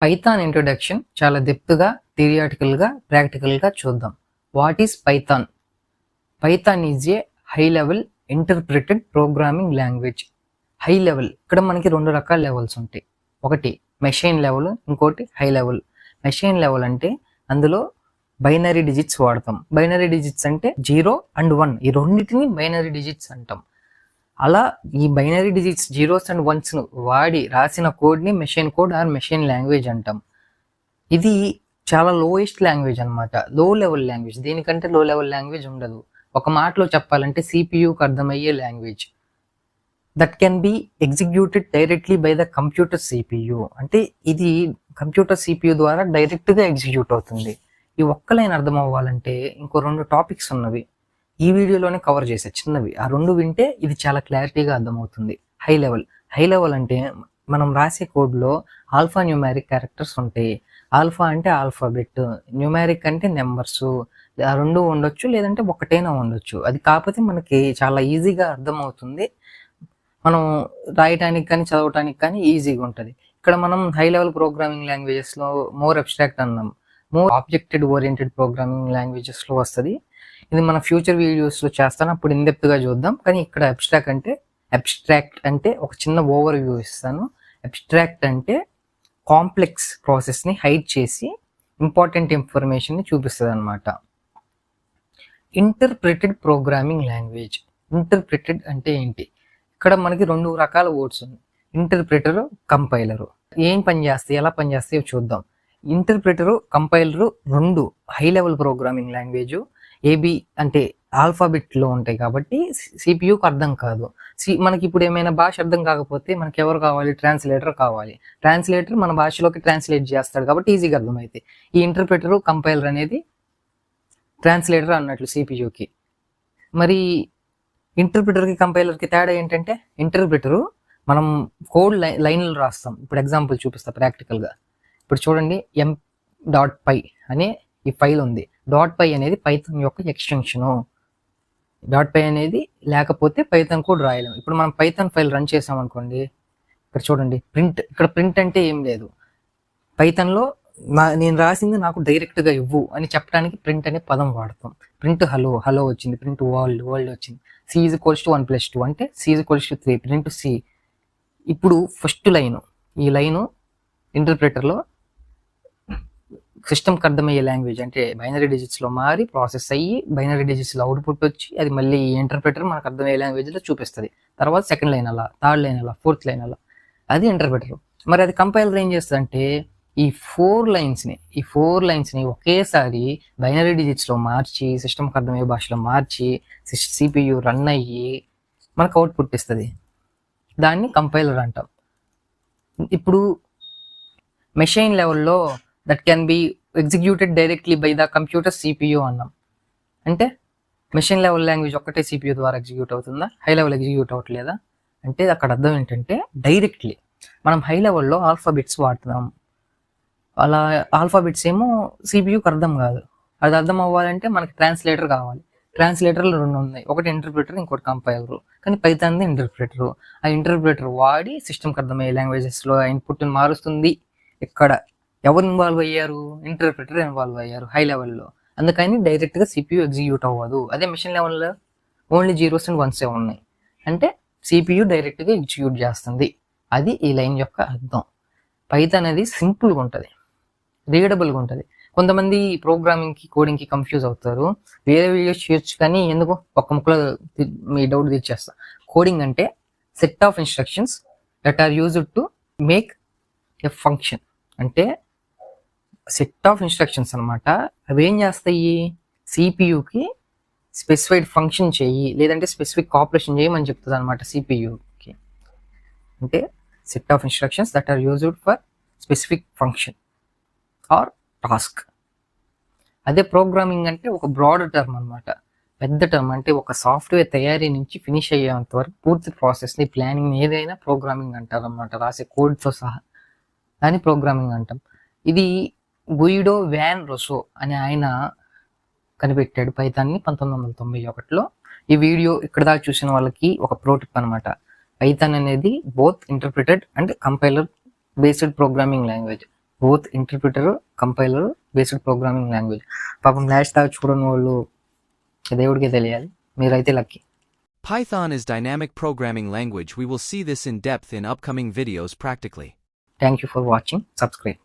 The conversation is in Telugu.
పైథాన్ ఇంట్రొడక్షన్ చాలా డెప్త్గా, థియరిటికల్గా, ప్రాక్టికల్గా చూద్దాం. What is Python? Python is a high level interpreted programming language. High level, ఇక్కడ మనకి రెండు రకాల లెవెల్స్ ఉంటాయి. ఒకటి మెషిన్ లెవెల్, ఇంకోటి హై లెవెల్. మెషిన్ లెవెల్ అంటే అందులో బైనరీ డిజిట్స్ వాడతాం. బైనరీ డిజిట్స్ అంటే 0 and 1, ఈ రెండింటిని బైనరీ డిజిట్స్ అంటాం. అలా ఈ binary digits zeros and ones వాడి రాసిన కోడ్ని machine code or machine language అంటాం. ఇది చాలా లోయెస్ట్ లాంగ్వేజ్ అనమాట, లో లెవెల్ లాంగ్వేజ్. దీనికంటే లో లెవెల్ లాంగ్వేజ్ ఉండదు. ఒక మాటలో చెప్పాలంటే సిపియుకి అర్థమయ్యే language. That can be executed directly by the computer CPU. అంటే ఇది కంప్యూటర్ సిపియు ద్వారా డైరెక్ట్గా ఎగ్జిక్యూట్ అవుతుంది. ఈ ఒక్క లైన్ అర్థం అవ్వాలంటే ఇంకో 2 టాపిక్స్ ఉన్నవి, ఈ వీడియోలోనే కవర్ చేసే చిన్నవి. ఆ 2 వింటే ఇది చాలా క్లారిటీగా అర్థమవుతుంది. High level. హై లెవెల్ అంటే మనం రాసే కోడ్లో ఆల్ఫా న్యూమారిక్ క్యారెక్టర్స్ ఉంటాయి. ఆల్ఫా అంటే ఆల్ఫాబెట్, న్యూమారిక్ అంటే నెంబర్స్. ఆ 2 ఉండొచ్చు, లేదంటే ఒకటైనా ఉండొచ్చు. అది కాకపోతే మనకి చాలా ఈజీగా అర్థమవుతుంది. మనం రాయటానికి కానీ చదవటానికి కానీ ఈజీగా ఉంటుంది. ఇక్కడ మనం హై లెవెల్ ప్రోగ్రామింగ్ లాంగ్వేజెస్లో మోర్ అబ్స్ట్రాక్ట్ అన్నాం, మోర్ ఆబ్జెక్టెడ్ ఓరియంటెడ్ ప్రోగ్రామింగ్ లాంగ్వేజెస్లో వస్తుంది. ఇది మన ఫ్యూచర్ వీడియోస్లో చేస్తాను, అప్పుడు ఇన్డెప్త్గా చూద్దాం. కానీ ఇక్కడ అబ్స్ట్రాక్ట్ అంటే ఒక చిన్న ఓవర్ వ్యూ ఇస్తాను. అబ్స్ట్రాక్ట్ అంటే కాంప్లెక్స్ ప్రాసెస్ని హైడ్ చేసి ఇంపార్టెంట్ ఇన్ఫర్మేషన్ని చూపిస్తుంది అనమాట. Interpreted programming language. ఇంటర్ప్రిటెడ్ అంటే ఏంటి? ఇక్కడ మనకి 2 రకాల వర్డ్స్ ఉన్నాయి, ఇంటర్ప్రిటరు, కంపైలరు. ఏం పని చేస్తాయి, ఎలా పని చేస్తాయో చూద్దాం. Interpreter, compiler 2 high level programming language. A B అంటే ఆల్ఫాబెట్లో ఉంటాయి కాబట్టి సిపియుకి అర్థం కాదు. మనకి ఇప్పుడు ఏమైనా భాష అర్థం కాకపోతే మనకి ఎవరు కావాలి? ట్రాన్స్లేటర్ కావాలి. ట్రాన్స్లేటర్ మన భాషలోకి ట్రాన్స్లేట్ చేస్తాడు కాబట్టి ఈజీగా అర్థమైతే. ఈ ఇంటర్ప్రిటరు, కంపైలర్ అనేది ట్రాన్స్లేటర్ అన్నట్లు సిపియుకి. మరి ఇంటర్ప్రిటర్కి కంపైలర్కి తేడా ఏంటంటే, ఇంటర్ప్రిటరు మనం కోడ్ లైన్లు రాస్తాం. ఇప్పుడు ఎగ్జాంపుల్ చూపిస్తా ప్రాక్టికల్గా. ఇప్పుడు చూడండి, m.py అనే ఈ ఫైల్ ఉంది. .py అనేది పైథాన్ యొక్క ఎక్స్టెన్షను. .py అనేది లేకపోతే పైథాన్ కోడ్ రాయలేము. ఇప్పుడు మనం పైథాన్ ఫైల్ రన్ చేసాం అనుకోండి, ఇక్కడ చూడండి ప్రింట్. ఇక్కడ ప్రింట్ అంటే ఏం లేదు. పైథాన్లో నేను రాసింది నాకు డైరెక్ట్గా ఇవ్వు అని చెప్పడానికి ప్రింట్ అనే పదం వాడతాం. ప్రింట్ హలో వచ్చింది, ప్రింట్ వరల్డ్ వచ్చింది. C = 1 + 2 అంటే C = 3, ప్రింట్ C. ఇప్పుడు ఫస్ట్ లైను, ఈ లైను ఇంటర్ప్రిటర్లో సిస్టమ్కి అర్థమయ్యే లాంగ్వేజ్ అంటే బైనరీ డిజిట్స్లో మారి ప్రాసెస్ అయ్యి బైనరీ డిజిట్స్లో అవుట్పుట్ వచ్చి అది మళ్ళీ ఇంటర్ప్రిటర్ మనకు అర్థమయ్యే లాంగ్వేజ్లో చూపిస్తుంది. తర్వాత సెకండ్ లైన్ అలా, థర్డ్ లైన్ అలా, ఫోర్త్ లైన్ అలా. అది ఇంటర్ప్రిటర్. మరి అది కంపైలర్ ఏం చేస్తుందంటే ఈ 4 లైన్స్ని ఒకేసారి బైనరీ డిజిట్స్లో మార్చి సిస్టమ్కి అర్థమయ్యే భాషలో మార్చి సిపియు రన్ అయ్యి మనకు అవుట్పుట్ ఇస్తుంది. దాన్ని కంపైలర్ అంటాం. ఇప్పుడు మెషిన్ లెవెల్లో that can be executed directly by the computer CPU అన్నాం. అంటే మెషిన్ లెవెల్ లాంగ్వేజ్ ఒక్కటే సిపియు ద్వారా ఎగ్జిక్యూట్ అవుతుందా? హై లెవెల్ ఎగ్జిక్యూట్ అవ్వట్లేదా? అంటే అక్కడ అర్థం ఏంటంటే డైరెక్ట్లీ మనం హై లెవెల్లో ఆల్ఫాబెట్స్ వాడుతున్నాం. అలా ఆల్ఫాబెట్స్ ఏమో సిపియుకి అర్థం కాదు. అది అర్థం అవ్వాలంటే మనకి ట్రాన్స్లేటర్ కావాలి. ట్రాన్స్లేటర్లు 2 ఉన్నాయి, ఒకటి ఇంటర్ప్రిటర్, ఇంకోటి కంపైలరు. కానీ పైథాన్ది ఇంటర్ప్రిటరు. ఆ ఇంటర్ప్రిటర్ వాడి సిస్టమ్కి అర్థమయ్యే లాంగ్వేజెస్లో ఇన్పుట్ని మారుస్తుంది. ఇక్కడ ఎవరు ఇన్వాల్వ్ అయ్యారు? ఇంటర్ప్రిటర్ ఇన్వాల్వ్ అయ్యారు హై లెవెల్లో. అందుకని డైరెక్ట్గా సిపియు ఎగ్జిక్యూట్ అవ్వదు. అదే మెషిన్ లెవెల్లో ఓన్లీ 0s and 1s ఉన్నాయి. అంటే సిపియు డైరెక్ట్గా ఎగ్జిక్యూట్ చేస్తుంది. అది ఈ లైన్ యొక్క అర్థం. పైథాన్ అనేది సింపుల్గా ఉంటుంది, రీడబుల్గా ఉంటుంది. కొంతమంది ప్రోగ్రామింగ్కి, కోడింగ్కి కన్ఫ్యూజ్ అవుతారు. వేరే వీడియోస్ చేయొచ్చు, కానీ ఎందుకు ఒక్క ముక్కలో మీ డౌట్ తీర్చేస్తా. కోడింగ్ అంటే set of instructions that are used to make a function. అంటే సెట్ ఆఫ్ ఇన్స్ట్రక్షన్స్ అనమాట. అవి ఏం చేస్తాయి? సిపియుకి స్పెసిఫైడ్ ఫంక్షన్ చేయి, లేదంటే స్పెసిఫిక్ ఆపరేషన్ చేయమని చెప్తుంది అనమాట సిపియుకి. అంటే set of instructions that are used for specific function or task. అదే ప్రోగ్రామింగ్ అంటే ఒక బ్రాడ్ టర్మ్ అనమాట, పెద్ద టర్మ్. అంటే ఒక సాఫ్ట్వేర్ తయారీ నుంచి ఫినిష్ అయ్యేంత వరకు పూర్తి ప్రాసెస్ని, ప్లానింగ్ ఏదైనా ప్రోగ్రామింగ్ అంటారు అనమాట, రాసే కోడ్తో సహా. దాన్ని ప్రోగ్రామింగ్ అంటాం. ఇది గుయిడో వ్యాన్ రొసో అనే ఆయన కనిపెట్టాడు పైథాన్ని 1991లో. ఈ వీడియో ఇక్కడ దాకా చూసిన వాళ్ళకి ఒక ప్రో టిప్ అనమాట. పైథాన్ అనేది both interpreted and compiler based programming language. Both interpreter, compiler based programming language. పాపం లాస్ట్ దాకా చూడని వాళ్ళు దేవుడికే తెలియాలి. మీరైతే lucky. Python is dynamic programming language. We will see this in depth in upcoming videos practically. Thank you for watching. Subscribe.